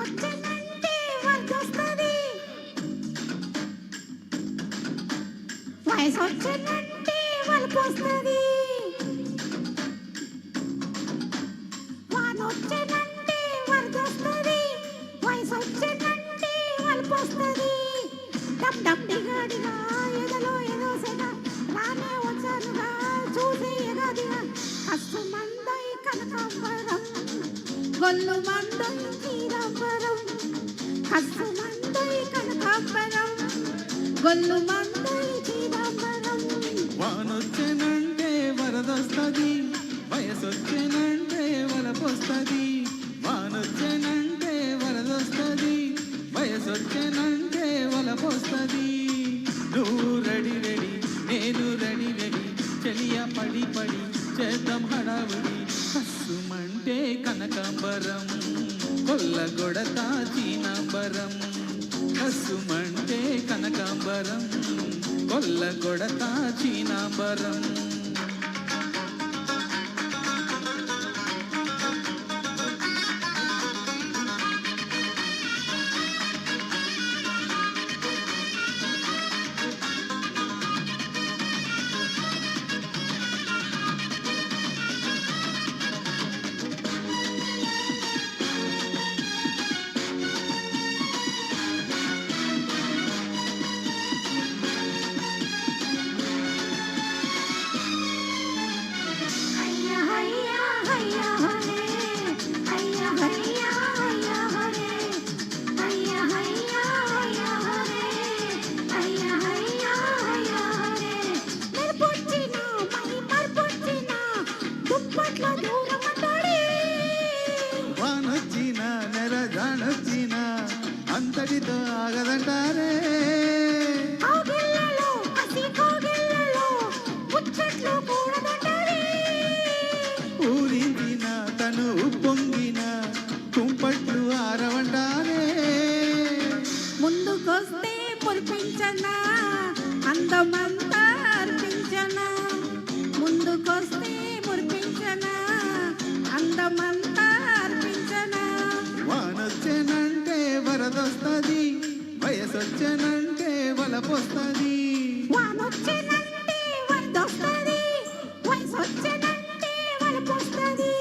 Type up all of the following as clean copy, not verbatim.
వానొచ్చిందంటే వరదొస్తది, వయసొచ్చిందంటే వలపొస్తది. వానొచ్చిందంటే వరదొస్తది, వయసొచ్చిందంటే వలపొస్తది. డమ్ డమ్ డిగాడిగా ఎదలో ఏదో సెగ రానే వచ్చానుగా చూసి ఎగదిగా. కస్సు మందై కనకాంబరం, గొల్లు మందై చీరాంబరం. కస్సు మందై కనకాంబరం, గొల్లు మందై చీరాంబరం. వానొచ్చెనంటే వరదొస్తది, వయసొచ్చెనంటే వలపొస్తది. వానొచ్చెనంటే వరదొస్తది, వయసొచ్చెనంటే వలపొస్తది. నువ్వు రెడీ రెడీ, నేను రెడీ రెడీ, చెలియ పడి పడి చేద్దాం హడావుడి. కస్సుమంటే కనకాంబరం, కొల్లగొడతా చీనాంబరం. కస్సుమంటే కనకాంబరం, కొల్లగొడతా చీనాంబరం. వానొచ్చినా నెరజానొచ్చినా అంతటితో ఆగదంటారే. ఊరించిన తను ఉప్పొంగిన కుంపట్లు ఆరవంటారే. ముందుకొస్తే మురిపించనా, అందమంతా అర్పించనా. ముందుకొస్తే మురిపించనా, అందమంతా అర్పించనా. వానొచ్చెనంటే వరదొస్తది, వయసొచ్చెనంటే వలపొస్తది. వానొచ్చిందంటే వరదొస్తది, వయసొచ్చిందంటే వలపొస్తది.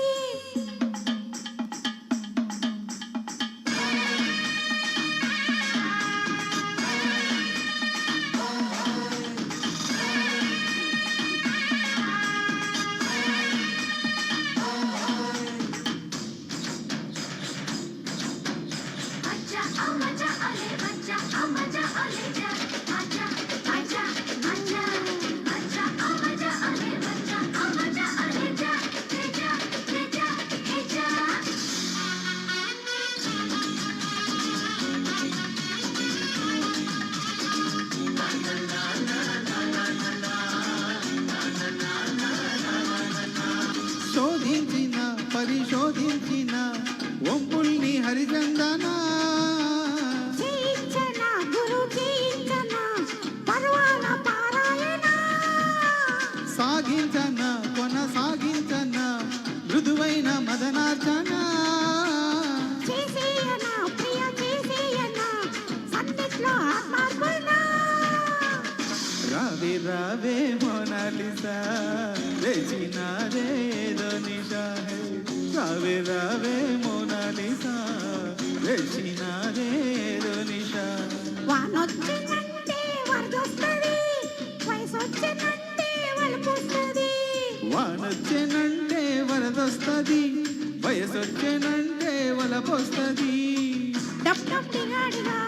శోధించిన పరిశోధించిన ఒంపుల్ని హరిచందన. చేయించనా గురు చేయించనా పర్వాల పారాయణ. సాగించన కొనసాగించన మృదువైన మదనార్చన. చేసేయనా ప్రియ చేసేయనా సన్నిట్లో ఆత్మార్పణ. రావే రావే మోనాలిసా వేచినారే ఏదో నిషా. రావే రావే మోనాలిసా వేచినారే ఏదో నిషా. వానొచ్చిందంటే వరదొస్తది, వయసొచ్చిందంటే వలపొస్తది. వానొచ్చెనంటే వరదొస్తది, వయసొచ్చెనంటే వలపొస్తది. డప్ డప్ డిగాడిగా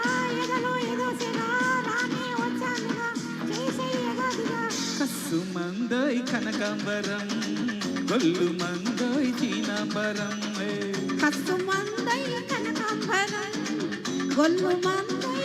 ఎదలో ఏదో సెగ రానే వచ్చానుగా చేసే ఎగదిగా. కస్సు మందోయ్ కనకాంబరం, గొల్లు మందోయ్ చీనాంబరం. కస్సు మందై కనకాంబరం, గొల్లు మందై